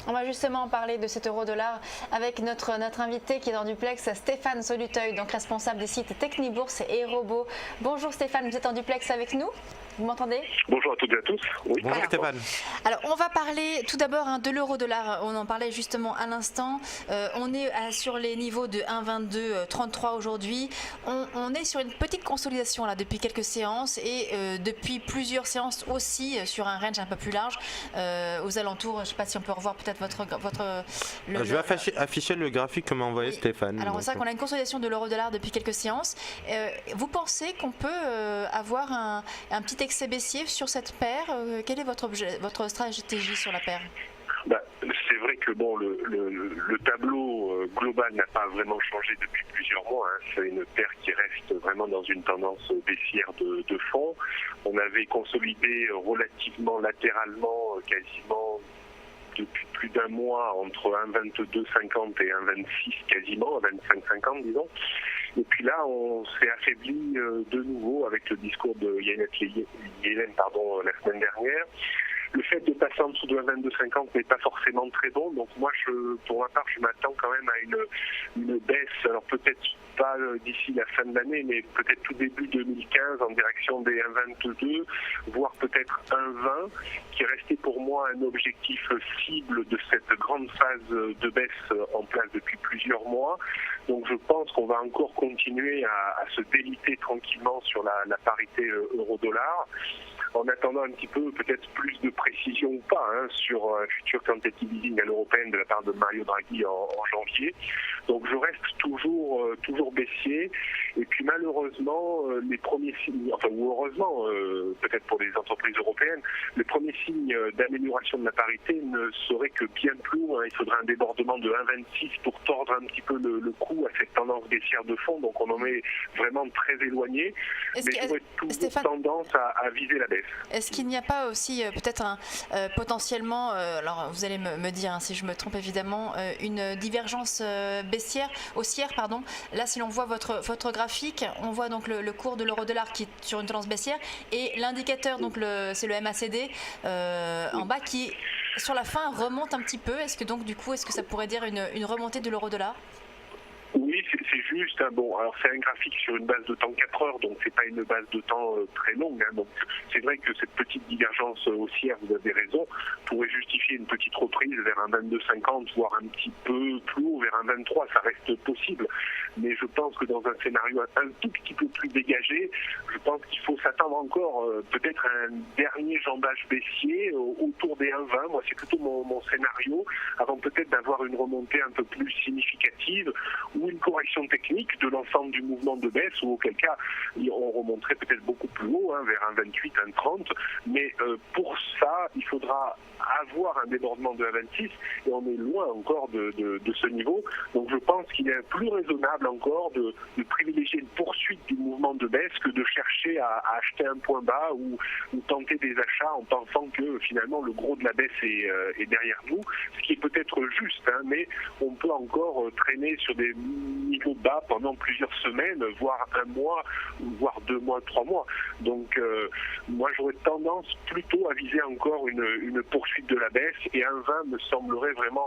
On va justement parler de cet euro-dollar avec notre invité qui est en duplex, Stéphane Soluteuil, donc responsable des sites Technibourse et Robo. Bonjour Stéphane, vous êtes en duplex avec nous? Vous m'entendez? Bonjour à toutes et à tous. Oui. Bonjour Stéphane. Alors on va parler tout d'abord de l'euro-dollar, on en parlait justement à l'instant, on est sur les niveaux de 1,2233 aujourd'hui, on est sur une petite consolidation là depuis quelques séances et depuis plusieurs séances aussi sur un range un peu plus large, aux alentours, je ne sais pas si on peut revoir peut-être Je vais afficher le graphique que m'a envoyé Stéphane. Alors c'est vrai qu'on a une consolidation de l'euro-dollar depuis quelques séances, vous pensez qu'on peut avoir un petit excès baissier sur cette paire? Quelle est votre stratégie sur la paire? C'est vrai que le tableau global n'a pas vraiment changé depuis plusieurs mois. C'est une paire qui reste vraiment dans une tendance baissière de fond. On avait consolidé relativement latéralement quasiment depuis plus d'un mois entre 1,2250 et 1,26 quasiment, 1,2550 disons. Et puis là, on s'est affaibli de nouveau avec le discours de Janet Yellen la semaine dernière. Le fait de passer en dessous de 1,2250 n'est pas forcément très bon. Donc moi, pour ma part, je m'attends quand même à une baisse. Alors peut-être pas d'ici la fin de l'année, mais peut-être tout début 2015 en direction des 1,22, voire peut-être 1,20, qui restait pour moi un objectif cible de cette grande phase de baisse en place depuis plusieurs mois. Donc je pense qu'on va encore continuer à se déliter tranquillement sur la parité euro-dollar, en attendant un petit peu peut-être plus de précision ou pas sur un futur quantitative easing à l'européenne de la part de Mario Draghi en janvier. Donc je reste toujours baissier. Et puis malheureusement, les premiers signes, ou heureusement peut-être pour les entreprises européennes, les premiers signes d'amélioration de la parité ne seraient que bien plus loin. Il faudrait un débordement de 1,26 pour tordre un petit peu le cou à cette tendance baissière de fond. Donc on en est vraiment très éloigné. Mais j'aurais toujours tendance à viser la baisse. Est-ce qu'il n'y a pas aussi peut-être potentiellement, alors vous allez me dire si je me trompe évidemment, une divergence haussière, pardon. Là, si l'on voit votre graphique, on voit donc le cours de l'euro-dollar qui est sur une tendance baissière et l'indicateur, donc c'est le MACD en bas qui, sur la fin, remonte un petit peu. Est-ce que ça pourrait dire une remontée de l'euro-dollar? Oui, c'est juste. Bon, alors c'est un graphique sur une base de temps 4 heures, donc c'est pas une base de temps très longue. Donc c'est vrai que cette petite divergence haussière, vous avez raison, pourrait justifier une petite reprise vers un 22,50, voire un petit peu plus haut, vers un 23. Ça reste possible. Mais je pense que dans un scénario un tout petit peu plus dégagé, je pense qu'il faut s'attendre encore peut-être à un dernier jambage baissier autour des 1,20. Moi, c'est plutôt mon scénario, avant peut-être d'avoir une remontée un peu plus significative ou une correction technique de l'ensemble du mouvement de baisse, ou auquel cas on remonterait peut-être beaucoup plus haut, vers un 28, un 30. Mais pour ça, il faudra avoir un débordement de 1,26 et on est loin encore de ce niveau. Donc je pense qu'il est plus raisonnable encore de privilégier une poursuite du mouvement de baisse que de chercher à acheter un point bas ou tenter des achats en pensant que finalement le gros de la baisse est derrière nous, ce qui est peut-être juste, mais on peut encore traîner sur des niveaux bas pendant plusieurs semaines, voire un mois, voire 2 mois, 3 mois. Donc moi j'aurais tendance plutôt à viser encore une poursuite de la baisse, et 1,20 me semblerait vraiment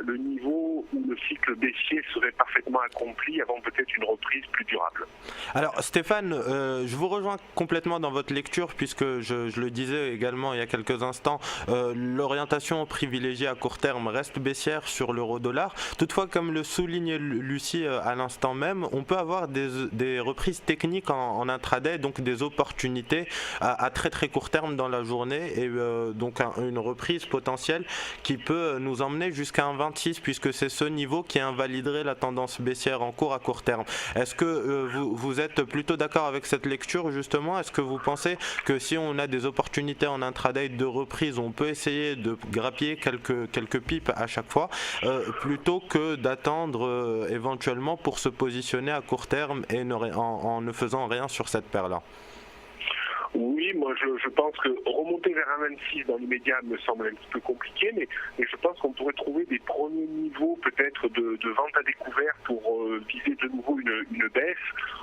le niveau où le cycle baissier serait parfaitement accompli avant peut-être une reprise plus durable. Alors Stéphane, je vous rejoins complètement dans votre lecture, puisque je le disais également il y a quelques instants, l'orientation privilégiée à court terme reste baissière sur l'euro-dollar. Toutefois, comme le souligne Lucie à l'instant même, on peut avoir des reprises techniques en intraday, donc des opportunités à très très court terme dans la journée, et donc une reprise potentielle qui peut nous emmener jusqu'à un 26, puisque c'est ce niveau qui invaliderait la tendance baissière en cours à court terme. Est-ce que vous êtes plutôt d'accord avec cette lecture justement? Est-ce que vous pensez que si on a des opportunités en intraday de reprise, on peut essayer de grappiller quelques pips à chaque fois, plutôt que d'attendre éventuellement pour se positionner à court terme et en ne faisant rien sur cette paire-là? Oui, moi je pense que remonter vers un 26 dans l'immédiat me semble un petit peu compliqué, mais je pense qu'on pourrait trouver des premiers niveaux peut-être de vente à découvert pour viser de nouveau une baisse.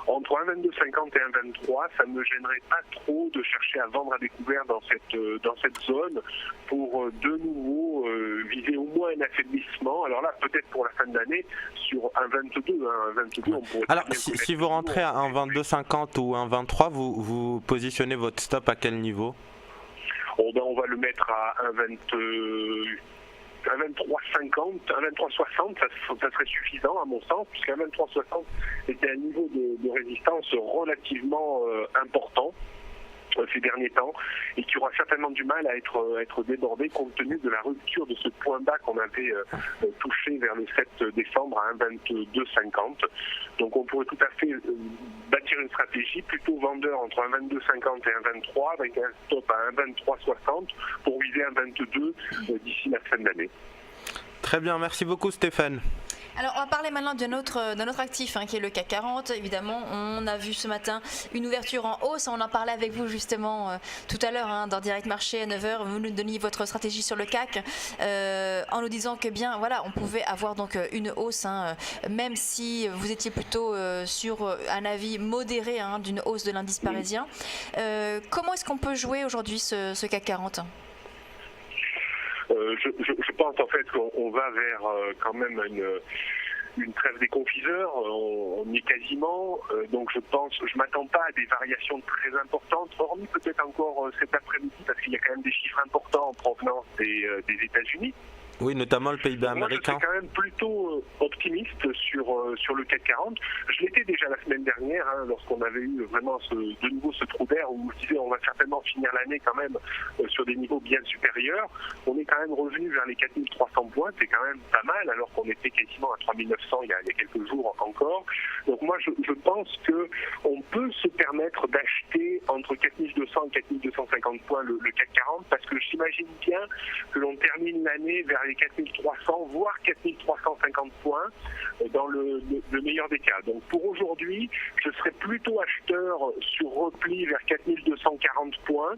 Entre un 22,50 et un 23, ça ne me gênerait pas trop de chercher à vendre à découvert dans cette zone pour de nouveau viser au moins un affaiblissement. Alors là, peut-être pour la fin de l'année, sur un 22, on pourrait... Alors, si vous rentrez à un 22,50 ou un 23, vous positionnez votre stop à quel niveau? On va le mettre à un 23,50, un 23,60, ça serait suffisant à mon sens, puisqu'un 23,60 était un niveau de résistance relativement important ces derniers temps et qui aura certainement du mal à être débordé compte tenu de la rupture de ce point bas qu'on avait touché vers le 7 décembre à 1,2250. Donc on pourrait tout à fait bâtir une stratégie plutôt vendeur entre un 22,50 et un 23 avec un stop à un 23,60 pour viser un 22 d'ici la fin de l'année. Très bien, merci beaucoup Stéphane. Alors on va parler maintenant d'un autre actif qui est le CAC 40. Évidemment, on a vu ce matin une ouverture en hausse. On en parlait avec vous justement tout à l'heure dans Direct Marché à 9h. Vous nous donniez votre stratégie sur le CAC en nous disant que bien voilà, on pouvait avoir donc une hausse même si vous étiez plutôt sur un avis modéré d'une hausse de l'indice parisien. Comment est-ce qu'on peut jouer aujourd'hui ce CAC 40 ? Je pense en fait qu'on va vers quand même une trêve des confiseurs, on y est quasiment, donc je m'attends pas à des variations très importantes, hormis peut-être encore cet après-midi, parce qu'il y a quand même des chiffres importants en provenance des États-Unis. Oui, notamment le PIB américain. Moi, je suis quand même plutôt optimiste sur le CAC 40. Je l'étais déjà la semaine dernière, lorsqu'on avait eu vraiment de nouveau ce trou d'air où je disais on va certainement finir l'année quand même sur des niveaux bien supérieurs. On est quand même revenu vers les 4300 points, c'est quand même pas mal, alors qu'on était quasiment à 3900 il y a quelques jours encore. Donc moi, je pense qu'on peut se permettre d'acheter entre 4200 et 4250 points le CAC 40, parce que j'imagine bien que l'on termine l'année vers les 4300, voire 4350 points dans le meilleur des cas. Donc pour aujourd'hui, je serais plutôt acheteur sur repli vers 4240 points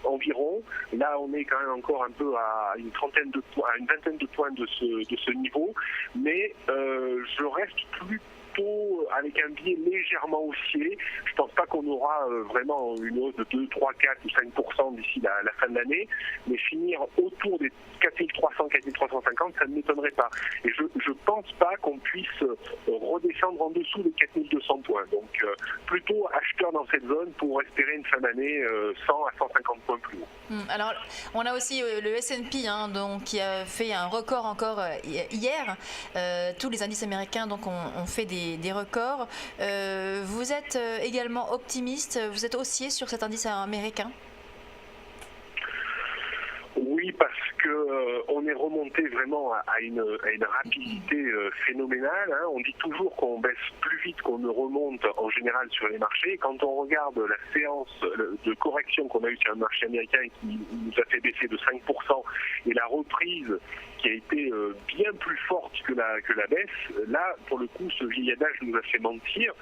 environ. Là, on est quand même encore un peu à une vingtaine de points de ce niveau, mais je reste plutôt avec un biais légèrement haussier. Je pense pas qu'on aura vraiment une hausse de 2, 3, 4 ou 5% d'ici la fin de l'année, mais finir autour des 4300, 4350, ça ne m'étonnerait pas. Et je pense pas qu'on puisse redescendre en dessous des 4200 points. Donc plutôt acheteur dans cette zone pour espérer une fin d'année 100 à 150 points plus haut. Alors on a aussi le S&P donc, qui a fait un record encore hier. Tous les indices américains donc, ont fait des records. Vous êtes également optimiste, vous êtes haussier sur cet indice américain ? Oui, parce qu'on est remonté vraiment à une rapidité phénoménale. On dit toujours qu'on baisse plus vite qu'on ne remonte en général sur les marchés. Quand on regarde la séance de correction qu'on a eue sur le marché américain qui nous a fait baisser de 5% et la reprise qui a été bien plus forte que la baisse, là, pour le coup, ce vieil adage nous a fait mentir.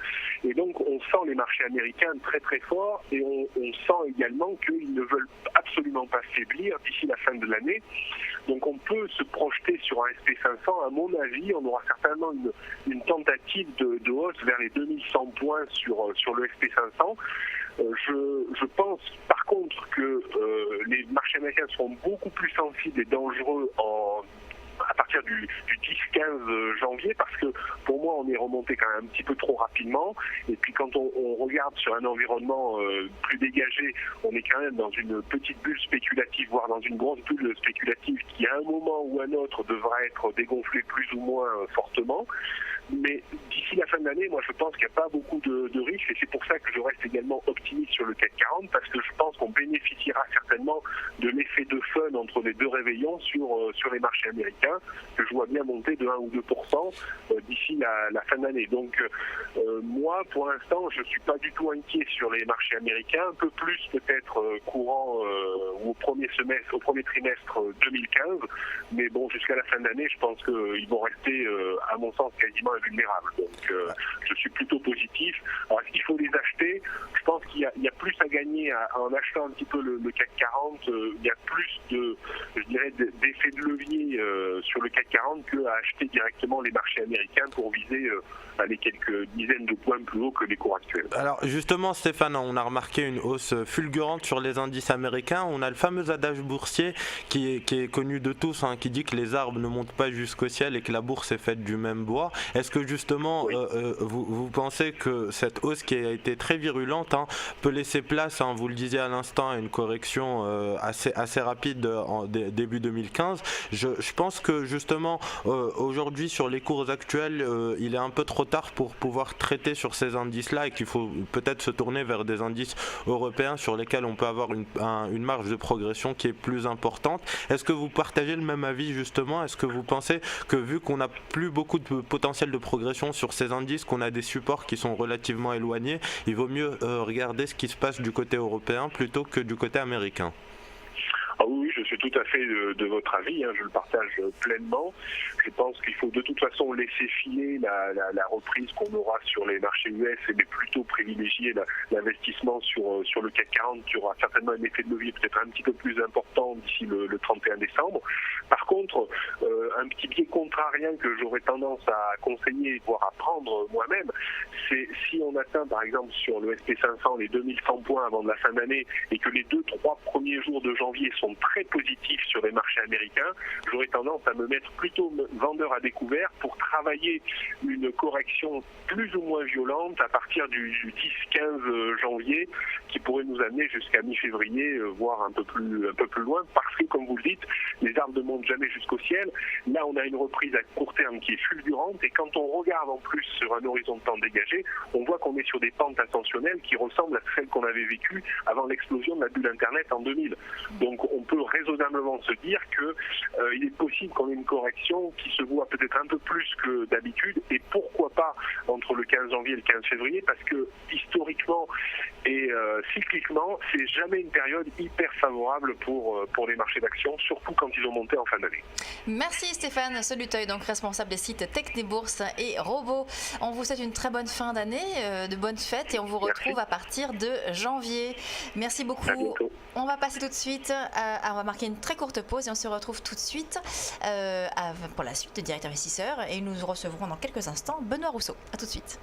Et donc, on sent les marchés américains très très forts et on sent également qu'ils ne veulent absolument pas faiblir d'ici la fin de l'année. Donc, on peut se projeter sur un SP500. À mon avis, on aura certainement une tentative de hausse vers les 2100 points sur le SP500. Je pense par contre que les marchés américains seront beaucoup plus sensibles et dangereux à partir du 10-15 janvier, parce que pour moi on est remonté quand même un petit peu trop rapidement, et puis quand on regarde sur un environnement plus dégagé, on est quand même dans une petite bulle spéculative, voire dans une grosse bulle spéculative qui à un moment ou un autre devra être dégonflée plus ou moins fortement. Mais d'ici la fin de l'année, moi je pense qu'il n'y a pas beaucoup de risques, et c'est pour ça que je reste également optimiste sur le CAC 40, parce que je pense qu'on bénéficiera certainement de l'effet de fun entre les deux réveillons sur les marchés américains, que je vois bien monter de 1 ou 2% d'ici la fin de l'année. Donc moi pour l'instant je ne suis pas du tout inquiet sur les marchés américains, un peu plus peut-être courant ou au premier trimestre 2015, mais bon, jusqu'à la fin de l'année je pense qu'ils vont rester à mon sens quasiment invulnérables. Donc je suis plutôt positif. Alors est-ce qu'il faut les acheter? Je pense qu'il y a plus à gagner en achetant un petit peu le CAC 40. Il y a plus d'effet de levier sur le CAC 40 qu'à acheter directement les marchés américains pour viser les quelques dizaines de points plus haut que les cours actuels. Alors justement Stéphane, on a remarqué une hausse fulgurante sur les indices américains. On a le fameux adage boursier qui est connu de tous, hein, qui dit que les arbres ne montent pas jusqu'au ciel et que la bourse est faite du même bois. Est-ce que justement oui. Vous pensez que cette hausse qui a été très virulente, hein, peut laisser place, hein, vous le disiez à l'instant, à une correction assez rapide en début 2015? Je pense que justement aujourd'hui sur les cours actuels, il est un peu trop tard pour pouvoir traiter sur ces indices-là et qu'il faut peut-être se tourner vers des indices européens sur lesquels on peut avoir une marge de progression qui est plus importante. Est-ce que vous partagez le même avis justement? Est-ce que vous pensez que vu qu'on n'a plus beaucoup de potentiel de progression sur ces indices, qu'on a des supports qui sont relativement éloignés, il vaut mieux regarder ce qui se passe du côté européen plutôt que du côté américain? Ah oui, je suis tout à fait de votre avis, hein, je le partage pleinement. Je pense qu'il faut de toute façon laisser filer la reprise qu'on aura sur les marchés US, mais plutôt privilégier l'investissement sur le CAC 40 qui aura certainement un effet de levier peut-être un petit peu plus important d'ici le 31 décembre. Par contre, un petit biais contrarien que j'aurais tendance à conseiller, voire à prendre moi-même, c'est si on atteint par exemple sur le SP500 les 2100 points avant de la fin d'année et que les 2-3 premiers jours de janvier sont très positifs sur les marchés américains, j'aurais tendance à me mettre plutôt vendeur à découvert pour travailler une correction plus ou moins violente à partir du 10-15 janvier qui pourrait nous amener jusqu'à mi-février, voire un peu plus loin, parce que comme vous le dites, les arbres ne montent jamais jusqu'au ciel. Là, on a une reprise à court terme qui est fulgurante et quand on regarde en plus sur un horizon de temps dégagé, on voit qu'on est sur des pentes ascensionnelles qui ressemblent à celles qu'on avait vécues avant l'explosion de la bulle Internet en 2000. Donc on peut raisonnablement se dire qu'il est possible qu'on ait une correction qui se voit peut-être un peu plus que d'habitude et pourquoi pas entre le 15 janvier et le 15 février parce que historiquement et cycliquement, c'est jamais une période hyper favorable pour les marchés d'actions, surtout quand ils ont monté en fin d'année. Merci Stéphane Soluteuil, donc responsable des sites Tech des Bourses et Robo. On vous souhaite une très bonne fin d'année, de bonnes fêtes et on vous retrouve à partir de janvier. Merci beaucoup. On va passer tout de suite, on va marquer une très courte pause et on se retrouve tout de suite pour la suite de Direct Investisseur et nous recevrons dans quelques instants Benoît Rousseau. À tout de suite.